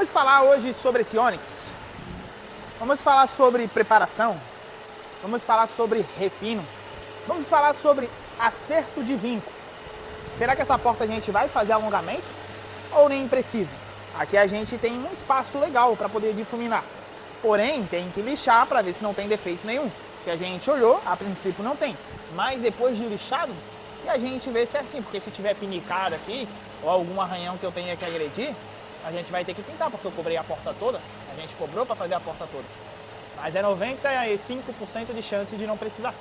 Vamos falar hoje sobre esse Onix. Vamos falar sobre preparação. Vamos falar sobre refino. Vamos falar sobre acerto de vinco. Será que essa porta a gente vai fazer alongamento ou nem precisa? Aqui a gente tem um espaço legal para poder difuminar. Porém, tem que lixar para ver se não tem defeito nenhum. Que a gente olhou, a princípio não tem. Mas depois de lixado, que a gente vê certinho. Porque se tiver pinicado aqui, ou algum arranhão que eu tenha que agredir, a gente vai ter que pintar, porque eu cobrei a porta toda. A gente cobrou para fazer a porta toda. Mas é 95% de chance de não precisar.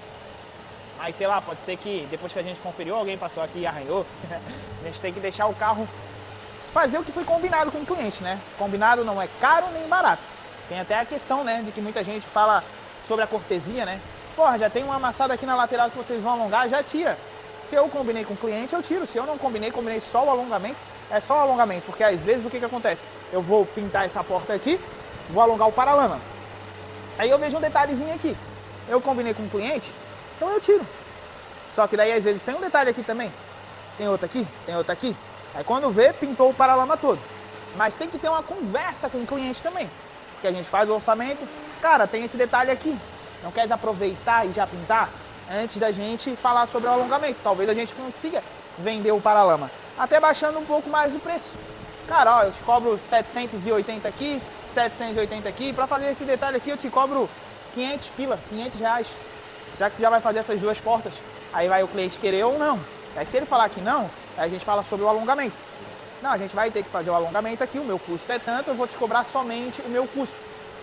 Mas sei lá, pode ser que depois que a gente conferiu, alguém passou aqui e arranhou. A gente tem que deixar o carro fazer o que foi combinado com o cliente, né? Combinado não é caro nem barato. Tem até a questão, né, de que muita gente fala sobre a cortesia, né? Porra, já tem uma amassada aqui na lateral que vocês vão alongar, já tira. Se eu combinei com o cliente, eu tiro. Se eu não combinei só o alongamento, é só o alongamento. Porque às vezes o que acontece? Eu vou pintar essa porta aqui, vou alongar o paralama. Aí eu vejo um detalhezinho aqui. Eu combinei com o cliente, então eu tiro. Só que daí às vezes tem um detalhe aqui também. Tem outro aqui, tem outro aqui. Aí quando vê, pintou o paralama todo. Mas tem que ter uma conversa com o cliente também. Porque a gente faz o orçamento. Cara, tem esse detalhe aqui. Não quer aproveitar e já pintar? Antes da gente falar sobre o alongamento. Talvez a gente consiga vender o paralama. Até baixando um pouco mais o preço. Cara, ó, eu te cobro 780 aqui, 780 aqui. Pra fazer esse detalhe aqui eu te cobro 500 pila, 500 reais. Já que já vai fazer essas duas portas. Aí vai o cliente querer ou não. Aí se ele falar que não, aí a gente fala sobre o alongamento. Não, a gente vai ter que fazer o alongamento aqui, o meu custo é tanto, eu vou te cobrar somente o meu custo.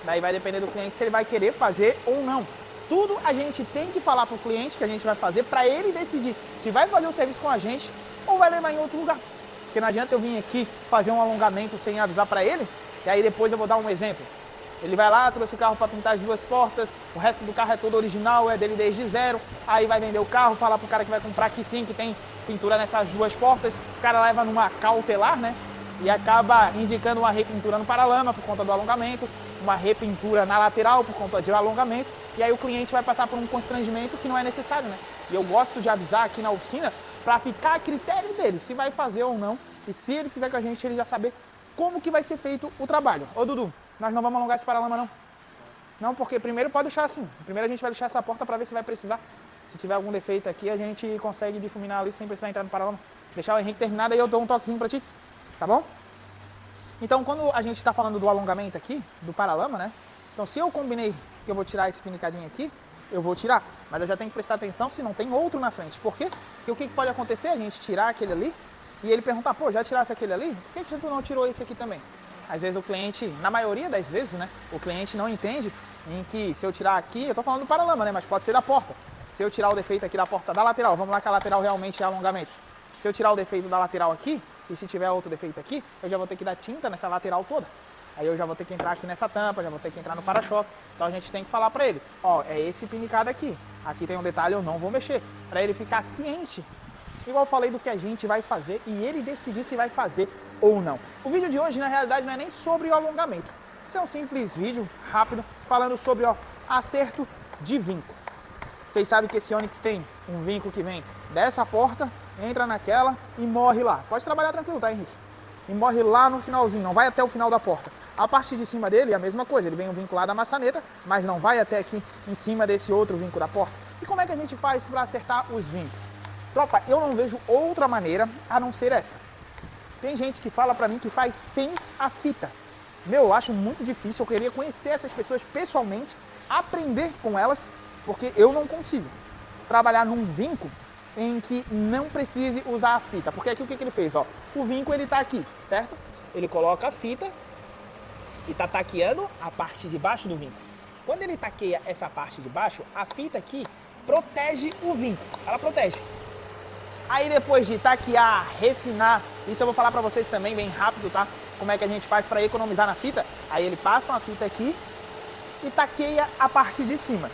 Daí vai depender do cliente se ele vai querer fazer ou não. Tudo a gente tem que falar para o cliente que a gente vai fazer para ele decidir se vai fazer o serviço com a gente ou vai levar em outro lugar. Porque não adianta eu vir aqui fazer um alongamento sem avisar para ele, e aí depois eu vou dar um exemplo. Ele vai lá, trouxe o carro para pintar as duas portas, o resto do carro é todo original, é dele desde zero, aí vai vender o carro, falar pro cara que vai comprar que sim, que tem pintura nessas duas portas, o cara leva numa cautelar, né? E acaba indicando uma repintura no paralama por conta do alongamento, uma repintura na lateral por conta do alongamento, e aí o cliente vai passar por um constrangimento que não é necessário, né? E eu gosto de avisar aqui na oficina para ficar a critério dele, se vai fazer ou não, e se ele fizer com a gente, ele já saber como que vai ser feito o trabalho. Ô Dudu, nós não vamos alongar esse paralama não. Não, porque primeiro pode deixar assim. Primeiro a gente vai deixar essa porta para ver se vai precisar. Se tiver algum defeito aqui, a gente consegue difuminar ali sem precisar entrar no paralama. Deixar o Henrique terminado, aí eu dou um toquezinho para ti. Tá bom? Então, quando a gente está falando do alongamento aqui, do paralama, né? Então, se eu combinei que eu vou tirar esse pinicadinho aqui, eu vou tirar. Mas eu já tenho que prestar atenção se não tem outro na frente. Por quê? Porque o que pode acontecer? A gente tirar aquele ali e ele perguntar, pô, já tirasse aquele ali? Por que tu não tirou esse aqui também? Às vezes o cliente, na maioria das vezes, né, o cliente não entende em que se eu tirar aqui, eu tô falando do paralama, né, mas pode ser da porta. Se eu tirar o defeito aqui da porta da lateral, vamos lá que a lateral realmente é alongamento. Se eu tirar o defeito da lateral aqui, e se tiver outro defeito aqui, eu já vou ter que dar tinta nessa lateral toda. Aí eu já vou ter que entrar aqui nessa tampa, já vou ter que entrar no para-choque. Então a gente tem que falar pra ele, ó, é esse pinicado aqui. Aqui tem um detalhe, eu não vou mexer. Pra ele ficar ciente. Igual eu falei do que a gente vai fazer e ele decidir se vai fazer ou não. O vídeo de hoje, na realidade, não é nem sobre o alongamento. Isso é um simples vídeo, rápido, falando sobre, ó, acerto de vinco. Vocês sabem que esse Onix tem um vinco que vem dessa porta, entra naquela e morre lá. Pode trabalhar tranquilo, tá, Henrique? E morre lá no finalzinho, não vai até o final da porta. A parte de cima dele é a mesma coisa, ele vem um vinco lá da maçaneta, mas não vai até aqui em cima desse outro vinco da porta. E como é que a gente faz para acertar os vincos? Tropa, eu não vejo outra maneira a não ser essa. Tem gente que fala pra mim que faz sem a fita. Meu, eu acho muito difícil, eu queria conhecer essas pessoas pessoalmente, aprender com elas, porque eu não consigo trabalhar num vinco em que não precise usar a fita. Porque aqui o que ele fez, ó? O vinco ele tá aqui, certo? Ele coloca a fita e tá taqueando a parte de baixo do vinco. Quando ele taqueia essa parte de baixo, a fita aqui protege o vinco, ela protege. Aí depois de taquear, refinar, isso eu vou falar pra vocês também bem rápido, tá? Como é que a gente faz para economizar na fita. Aí ele passa uma fita aqui e taqueia a parte de cima.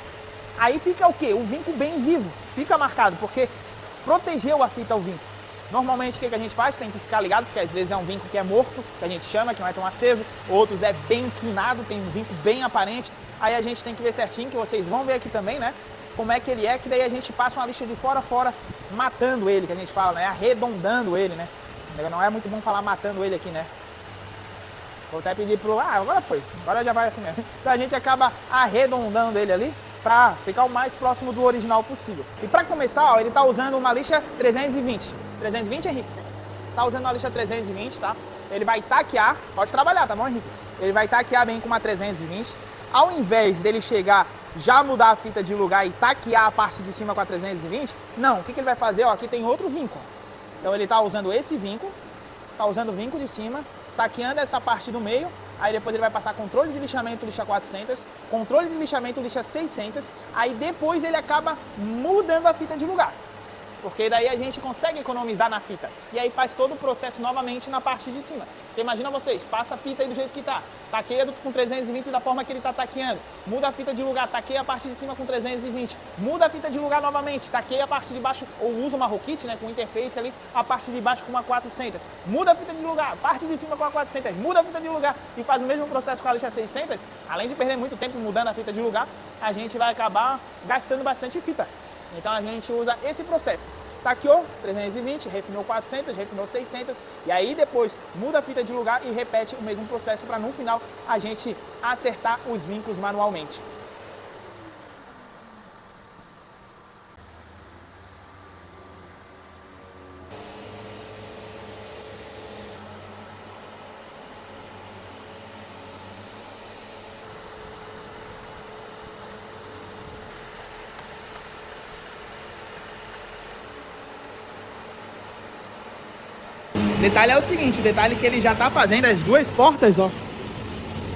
Aí fica o quê? O vinco bem vivo, fica marcado, porque protegeu a fita ao vinco. Normalmente o que a gente faz? Tem que ficar ligado, porque às vezes é um vinco que é morto, que a gente chama, que não é tão aceso. Outros é bem inclinado, tem um vinco bem aparente. Aí a gente tem que ver certinho, que vocês vão ver aqui também, né? Como é que ele é, que daí a gente passa uma lixa de fora a fora, matando ele, que a gente fala, né? Arredondando ele, né? Não é muito bom falar matando ele aqui, né? Vou até pedir pro... Ah, agora foi. Agora já vai assim mesmo. Então a gente acaba arredondando ele ali para ficar o mais próximo do original possível. E para começar, ó, ele tá usando uma lixa 320. 320, Henrique? Tá usando uma lixa 320, tá? Ele vai taquear, pode trabalhar, tá bom, Henrique? Ele vai taquear bem com uma 320. Ao invés dele chegar, já mudar a fita de lugar e taquear a parte de cima com a 320, não, o que ele vai fazer? Ó, aqui tem outro vinco. Então ele tá usando esse vinco, tá usando o vinco de cima, taqueando essa parte do meio, aí depois ele vai passar controle de lixamento lixa 400, controle de lixamento lixa 600, aí depois ele acaba mudando a fita de lugar. Porque daí a gente consegue economizar na fita. E aí faz todo o processo novamente na parte de cima. Porque imagina vocês, passa a fita aí do jeito que tá. Taqueia com 320 da forma que ele tá taqueando. Muda a fita de lugar, taqueia a parte de cima com 320. Muda a fita de lugar novamente, taqueia a parte de baixo, ou usa uma Rokit, né, com interface ali, a parte de baixo com uma 400. Muda a fita de lugar, parte de cima com a 400. Muda a fita de lugar e faz o mesmo processo com a lixa 600. Além de perder muito tempo mudando a fita de lugar, a gente vai acabar gastando bastante fita. Então a gente usa esse processo. Taqueou 320, refinou 400, refinou 600 e aí depois muda a fita de lugar e repete o mesmo processo para no final a gente acertar os vincos manualmente. O detalhe é o seguinte, o detalhe é que ele já tá fazendo as duas portas, ó,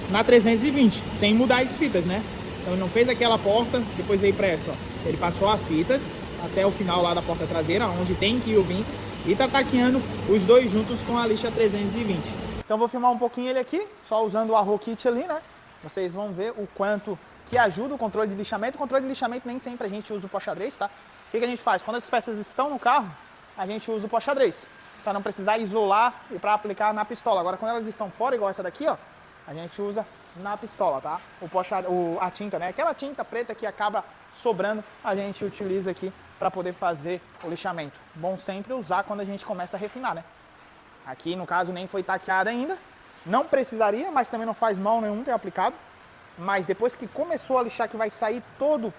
na 320, sem mudar as fitas, né? Então ele não fez aquela porta, depois veio para essa, ó. Ele passou a fita até o final lá da porta traseira, onde tem que ir o vinco, e tá taqueando os dois juntos com a lixa 320. Então vou filmar um pouquinho ele aqui, só usando a Rokit ali, né? Vocês vão ver o quanto que ajuda o controle de lixamento. O controle de lixamento nem sempre a gente usa o pó xadrez, tá? O que a gente faz? Quando as peças estão no carro, a gente usa o pó xadrez, para não precisar isolar e para aplicar na pistola. Agora, quando elas estão fora, igual essa daqui, ó, a gente usa na pistola, tá? A tinta, né? Aquela tinta preta que acaba sobrando, a gente utiliza aqui para poder fazer o lixamento. Bom sempre usar quando a gente começa a refinar, né? Aqui, no caso, nem foi taqueada ainda. Não precisaria, mas também não faz mal nenhum ter aplicado. Mas depois que começou a lixar, que vai sair todo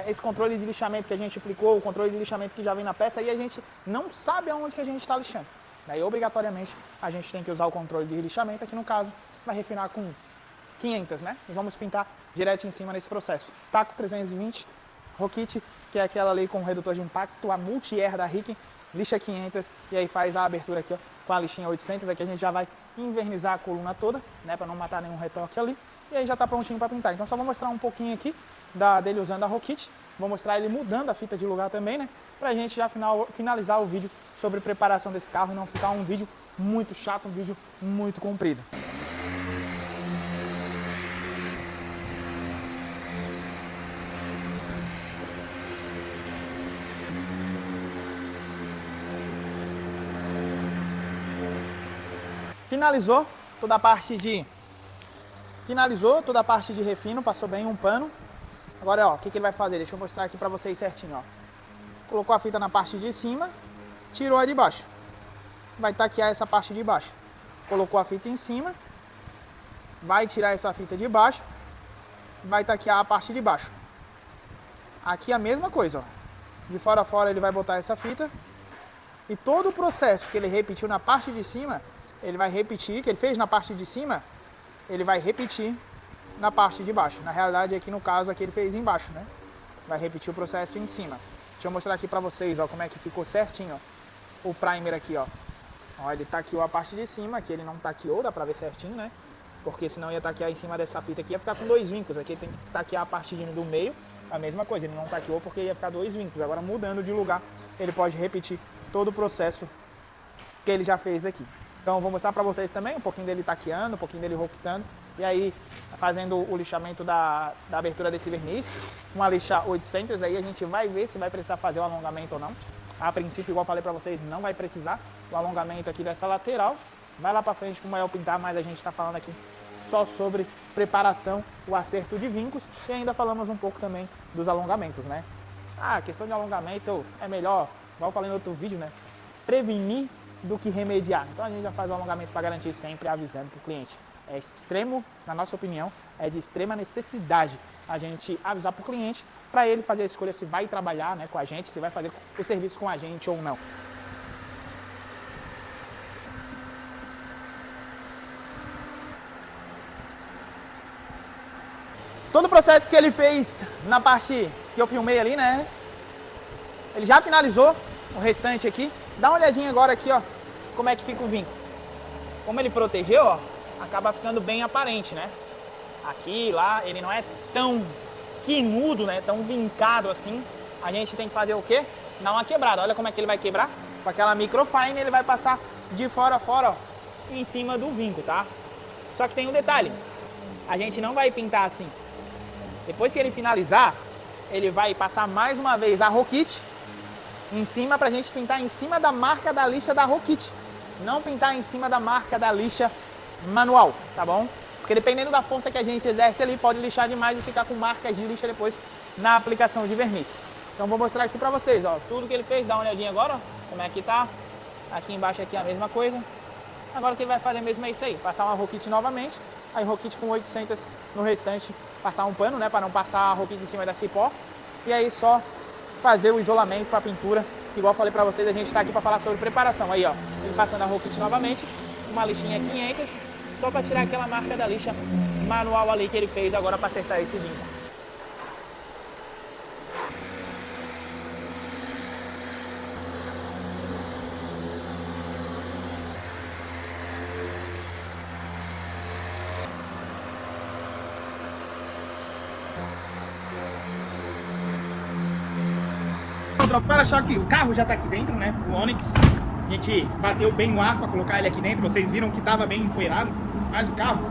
esse controle de lixamento que a gente aplicou, o controle de lixamento que já vem na peça, aí a gente não sabe aonde que a gente está lixando. Daí, obrigatoriamente, a gente tem que usar o controle de lixamento, aqui no caso, vai refinar com 500, né? E vamos pintar direto em cima nesse processo. Taco 320, Rokit, que é aquela ali com redutor de impacto, a Multi-Air da Riken, lixa 500, e aí faz a abertura aqui, ó, com a lixinha 800, aqui a gente já vai invernizar a coluna toda, né, para não matar nenhum retoque ali, e aí já está prontinho para pintar. Então só vou mostrar um pouquinho aqui dele usando a Rokit, vou mostrar ele mudando a fita de lugar também, né, para a gente já finalizar o vídeo sobre preparação desse carro e não ficar um vídeo muito chato, um vídeo muito comprido. Finalizou toda a parte de refino, passou bem um pano. Agora, ó, o que ele vai fazer? Deixa eu mostrar aqui pra vocês certinho, ó. Colocou a fita na parte de cima, tirou a de baixo. Vai taquear essa parte de baixo. Colocou a fita em cima, vai tirar essa fita de baixo, vai taquear a parte de baixo. Aqui a mesma coisa, ó. De fora a fora ele vai botar essa fita. E todo o processo que ele repetiu na parte de cima, ele vai repetir, que ele fez na parte de cima, ele vai repetir na parte de baixo. Na realidade, aqui no caso, aqui ele fez embaixo, né? Vai repetir o processo em cima. Deixa eu mostrar aqui pra vocês, ó, como é que ficou certinho, ó, o primer aqui, ó. Ó, ele taqueou a parte de cima, aqui ele não taqueou, dá pra ver certinho, né? Porque senão ia taquear em cima dessa fita aqui, ia ficar com dois vincos. Aqui tem que taquear a parte do meio, a mesma coisa. Ele não taqueou porque ia ficar dois vincos. Agora, mudando de lugar, ele pode repetir todo o processo que ele já fez aqui. Então, eu vou mostrar pra vocês também um pouquinho dele taqueando, um pouquinho dele roquitando. E aí, fazendo o lixamento da abertura desse verniz, uma lixa 800, aí a gente vai ver se vai precisar fazer o alongamento ou não. A princípio, igual eu falei pra vocês, não vai precisar o alongamento aqui dessa lateral. Vai lá pra frente com o Mael pintar, mas a gente tá falando aqui só sobre preparação, o acerto de vincos. E ainda falamos um pouco também dos alongamentos, né? A questão de alongamento é melhor, igual eu falei no outro vídeo, né? Prevenir do que remediar. Então a gente já faz o alongamento para garantir, sempre avisando para o cliente. É extremo, na nossa opinião, é de extrema necessidade a gente avisar para o cliente, para ele fazer a escolha se vai trabalhar, né, com a gente, se vai fazer o serviço com a gente ou não. Todo o processo que ele fez na parte que eu filmei ali, né, ele já finalizou o restante aqui. Dá uma olhadinha agora aqui, ó, como é que fica o vinco. Como ele protegeu, ó, acaba ficando bem aparente, né? Aqui, lá, ele não é tão quinudo, né? Tão vincado assim. A gente tem que fazer o quê? Dar uma quebrada. Olha como é que ele vai quebrar. Com aquela microfine ele vai passar de fora a fora, ó, em cima do vinco, tá? Só que tem um detalhe. A gente não vai pintar assim. Depois que ele finalizar, ele vai passar mais uma vez a Rokit em cima pra gente pintar em cima da marca da lixa da Rokit. Não pintar em cima da marca da lixa manual, tá bom? Porque dependendo da força que a gente exerce ali, pode lixar demais e ficar com marcas de lixa depois na aplicação de verniz. Então vou mostrar aqui pra vocês, ó, tudo que ele fez, dá uma olhadinha agora, ó, como é que tá. Aqui embaixo aqui a mesma coisa. Agora o que ele vai fazer mesmo é isso aí, passar uma Rokit novamente, aí Rokit com 800 no restante, passar um pano, né, para não passar a Rokit em cima da cipó. E aí só fazer o isolamento para a pintura, que igual eu falei para vocês, a gente está aqui para falar sobre preparação. Aí, ó, ele passando a Rokit novamente, uma lixinha 500, só para tirar aquela marca da lixa manual ali que ele fez agora para acertar esse vinco. Tropa, para achar que o carro já tá aqui dentro, né? O Onix, a gente bateu bem o ar para colocar ele aqui dentro. Vocês viram que tava bem empoeirado, mas o carro,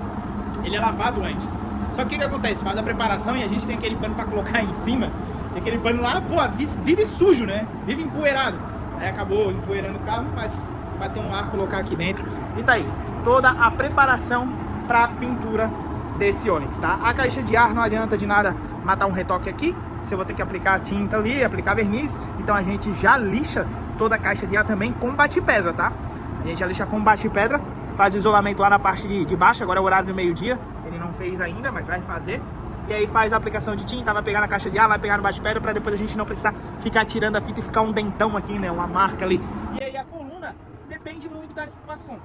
ele é lavado antes. Só que o que acontece? Faz a preparação e a gente tem aquele pano para colocar em cima. E aquele pano lá, pô, vive sujo, né? Vive empoeirado. Aí acabou empoeirando o carro, mas bater um ar, colocar aqui dentro. E tá aí, toda a preparação para a pintura desse Onix, tá? A caixa de ar não adianta de nada matar um retoque aqui. Se eu vou ter que aplicar tinta ali, aplicar verniz, então a gente já lixa toda a caixa de ar também com bate-pedra, tá? A gente já lixa com bate-pedra, faz o isolamento lá na parte de baixo. Agora é o horário do meio-dia, ele não fez ainda, mas vai fazer. E aí faz a aplicação de tinta, vai pegar na caixa de ar, vai pegar no bate-pedra, para depois a gente não precisar ficar tirando a fita e ficar um dentão aqui, né? Uma marca ali. E aí a coluna depende muito da situação.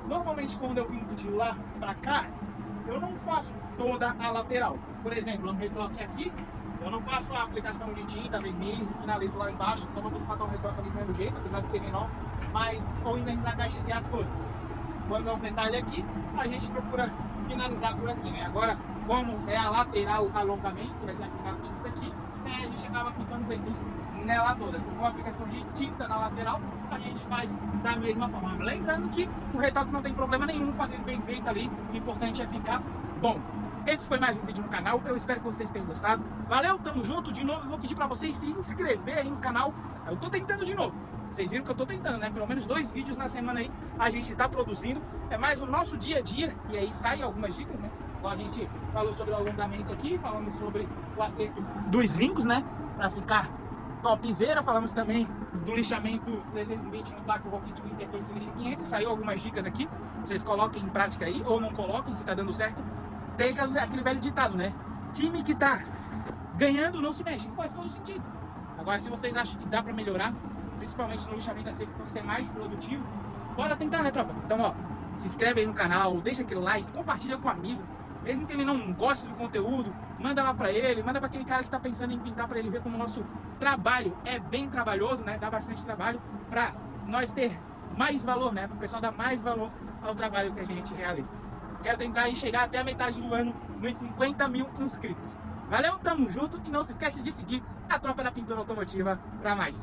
Normalmente quando eu pinto de lá pra cá, eu não faço toda a lateral. Por exemplo, um retoque aqui, eu não faço a aplicação de tinta, verniz e finalizo lá embaixo, senão eu vou botar um retoque ali do mesmo jeito, apesar de ser menor, mas ou ainda na caixa de ar toda. Quando é um detalhe aqui, a gente procura finalizar por aqui, né? Agora, como é a lateral alongamento, vai ser aplicado tinta aqui, a gente acaba aplicando verniz nela toda. Se for a aplicação de tinta na lateral, a gente faz da mesma forma. Lembrando que o retoque não tem problema nenhum, fazendo bem feito ali, o importante é ficar bom. Esse foi mais um vídeo no canal, eu espero que vocês tenham gostado. Valeu, tamo junto. De novo eu vou pedir pra vocês se inscreverem aí no canal. Eu tô tentando de novo. Vocês viram que eu tô tentando, né? Pelo menos 2 vídeos na semana aí a gente tá produzindo. É mais o nosso dia a dia. E aí saem algumas dicas, né? Então a gente falou sobre o alongamento aqui, falamos sobre o acerto dos vincos, né? Pra ficar topzera. Falamos também do lixamento 320 no Black Rokit 32 lixa 500. Saiu algumas dicas aqui. Vocês coloquem em prática aí ou não coloquem, se tá dando certo. Tem aquele velho ditado, né? Time que tá ganhando não se mexe. Faz todo sentido. Agora, se vocês acham que dá pra melhorar, principalmente no lixamento a seco, para ser mais produtivo, bora tentar, né, tropa? Então, ó, se inscreve aí no canal, deixa aquele like, compartilha com o amigo. Mesmo que ele não goste do conteúdo, manda lá pra ele, manda pra aquele cara que tá pensando em pintar, pra ele ver como o nosso trabalho é bem trabalhoso, né? Dá bastante trabalho pra nós ter mais valor, né? Pro pessoal dar mais valor ao trabalho que a gente realiza. Quero tentar aí chegar até a metade do ano nos 50 mil inscritos. Valeu, tamo junto e não se esquece de seguir a Tropa da Pintura Automotiva pra mais.